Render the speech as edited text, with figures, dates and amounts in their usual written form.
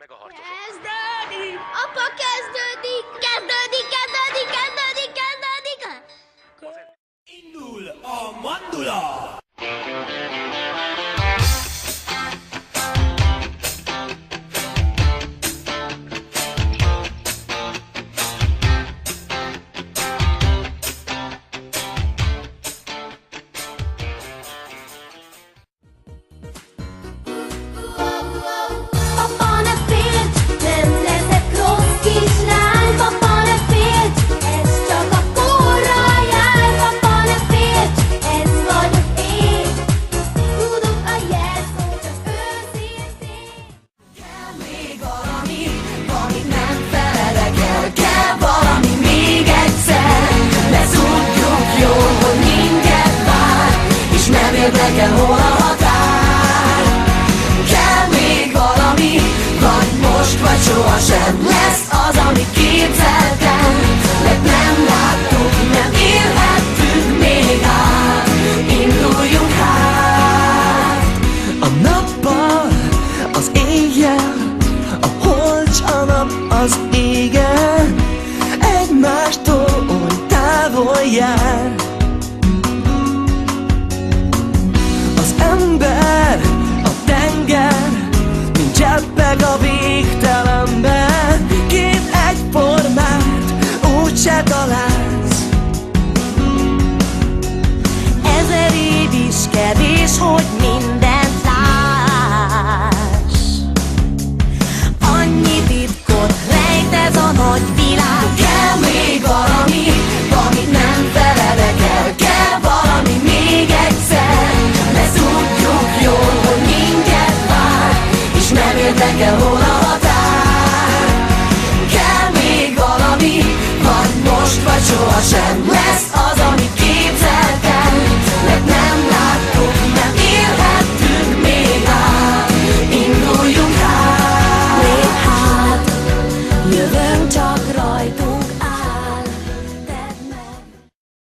meg a harcosok. Kezdődik! Apa, kezdődik! Kezdődik, kezdődik, kezdődik, kezdődik! Indul a mandula! Papa, ne félj, nem leszek rossz kislány. Papa, ne félj, ez csak a korral jár. Papa, ne félj, ez vagyok én. Tudok a jelszó, csak őszintén. Kell még valami, amit nem felelek el. Kell valami még egyszer. Leszúrjuk jól, hogy minket vár, és nem érdekel, hol a határ. Kell még valami, vagy most, vagy sohasem lesz az, amit képzeltem. Mert nem láttuk, nem élhettük még át. Induljunk hát. A nappal, az éjjel, a hold, a nap az égen, egymástól oly távol jár. Az ember, a tenger, mint cseppeg a végtelenben. Két egyformát úgyse találsz. Ezer év is kevés, hogy mindent láss. Annyi titkot rejt ez a nagy világ. Kell még valami, amit nem felelek el. Kell valami még egyszer. Leszúrjuk jól, hogy minket vár, és nem érdekel, hol a határ. Kell még valami, vagy most, vagy sohasem